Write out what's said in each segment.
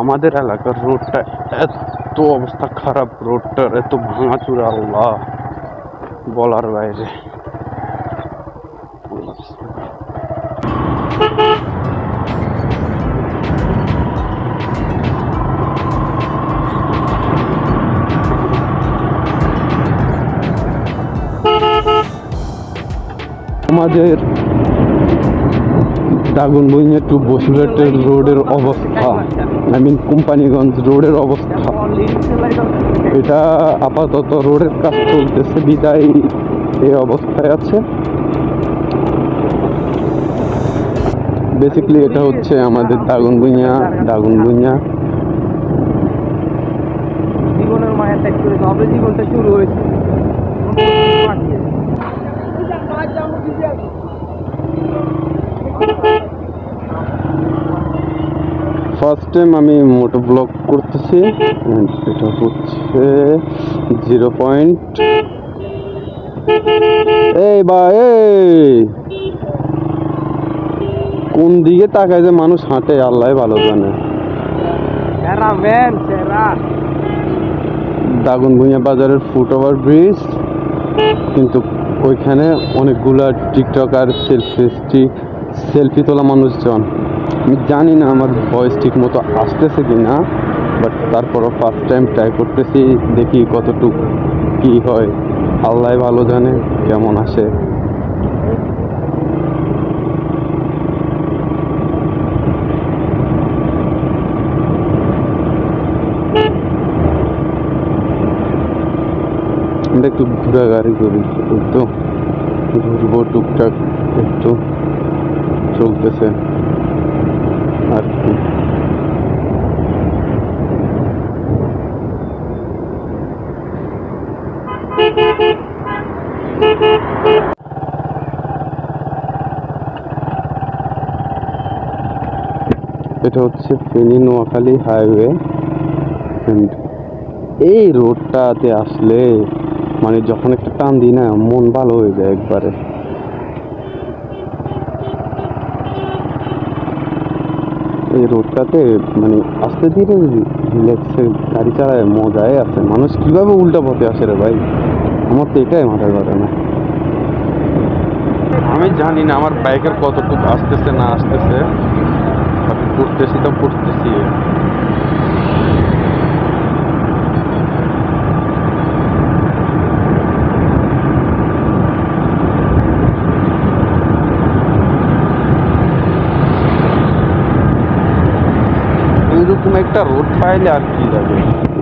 আমাদের এলাকার রোডটা এত অবস্থা খারাপ, রোডটার এত ভাঙাচুরা, আল্লাহ বলার বাইরে। আমাদের দাগনভূঞা টু বসিরহাটের রোডের অবস্থা, কোম্পানিগঞ্জ রোডের অবস্থা, এটা আপাতত রোডের কাজ চলতেছে বিদায় এই অবস্থায় আছে। বেসিক্যালি এটা হচ্ছে আমাদের দাগনভূঞা জীবনের মায়া ত্যাগ করে সবে জীবনটা শুরু হয়েছে। ফার্স্ট টাইম আমি মোটো ব্লগ করতেছি। এটা হচ্ছে 0 এই বা এই কোন দিকে তাকায় যে মানুষ হাঁটে আল্লাহ ভালো জানে। দাগনভূঞা বাজারের ফুটওভার ব্রিজ, কিন্তু ওইখানে অনেকগুলা টিকটকার সেলফি তোলা মানুষজন। আমি জানি না আমার ভয়েস ঠিক মতো আসতেছে কি না, বাট তারপরও ফার্স্ট টাইম ট্রাই করতেছি, দেখি কতটুকু কি হয়, আল্লাহ ভালো জানে কেমন আসে। আমরা একটু ঘোরাঘুরি করি, একটু ঘুরবো, টুকটাক একটু চলতেছে আর কি। এটা হচ্ছে ফেনী নোয়াখালী হাইওয়ে। এই রোডটাতে আসলে মানে যখন একটা টান দিই না, মন ভালো হয়ে যায় একবারে। এই রোডটাতে মানে আস্তে ধীরে রিল্যাক্সে গাড়ি চালায় মজাই আছে। মানুষ কিভাবে উল্টা পথে আসে রে ভাই, আমার তো এটাই মাথায় ধরে না। আমি জানি না আমার বাইকের কতটুকু আসতেছে না আসতেছে, করতেছি তো করতেছি। এরকম একটা রোড পাইলে আর কি লাগে,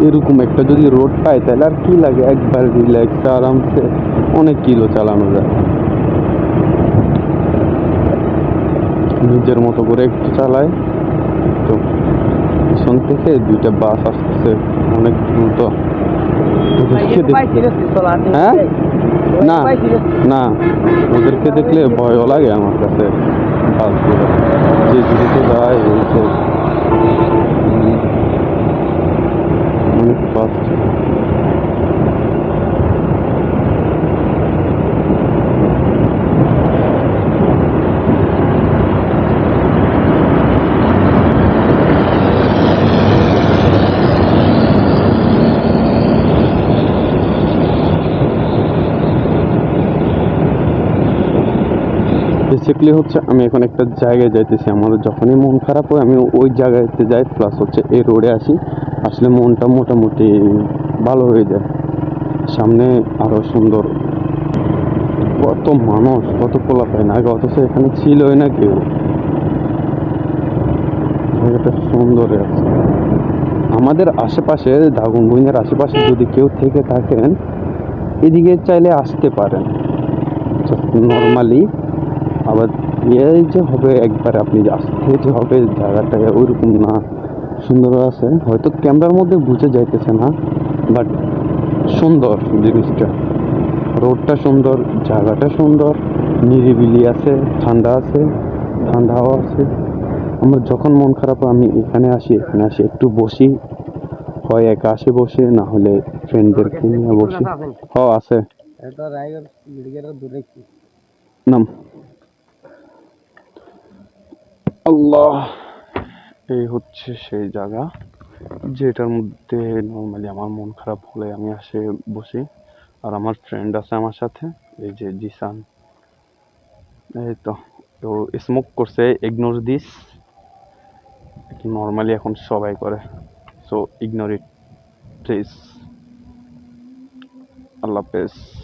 এরকম একটা যদি রোড পাই তাহলে আর কি লাগে, একবার রিল্যাক্স আরামসে অনেক কিলো চালানো যায়। নিজের মতো করে একটু চালায়। তো পিছন থেকে দুইটা বাস আসতেছে অনেক দ্রুত। হ্যাঁ না না, ওদেরকে দেখলে ভয়ও লাগে আমার কাছে। বাসগুলো যে দ্রুত যায় অনেক ফাস্ট। বেসিক্যালি হচ্ছে আমি এখন একটা জায়গায় যাইতেছি, আমার যখনই মন খারাপ হয় আমি ওই জায়গাতে যাই, প্লাস হচ্ছে এই রোডে আসলে মনটা মোটামুটি ভালো হয়ে যায়। সামনে আরো সুন্দর, কত মানুষ, কত পোলাপাই না আগে, অথচ এখানে ছিলই না কেউ। জায়গাটা সুন্দর আছে। আমাদের আশেপাশে দাগনভূঞার আশেপাশে যদি কেউ থেকে থাকেন, এদিকে চাইলে আসতে পারেন নর্মালি। আবার এই যে হবে একবার আপনি আসতে যে হবে জায়গাটা ওইরকম না, সুন্দর আছে। হয়তো ক্যামেরার মধ্যে বুঝে যাইতেছে না, বাট সুন্দর জিনিসটা। রোডটা সুন্দর, জায়গাটা সুন্দর, নিরিবিলি আছে, ঠান্ডা হাওয়া আছে। আমার যখন মন খারাপ হয় আমি এখানে আসি একটু বসি, হয় একা আসে বসে, না হলে ফ্রেন্ডদেরকে নিয়ে বসি। আছে নাম আল্লাহ। এই হচ্ছে সেই জায়গা। যেটার মধ্যে নর্মালি আমার মন খারাপ হলে আমি আসে বসি। আর আমার ফ্রেন্ড আছে আমার সাথে, এই যে জিসান, এই তো, তো স্মোক করছে, ইগনোর দিস, নর্মালি এখন সবাই করে, সো ইগনোর ইট প্লিজ। আল্লাহ হাফেজ।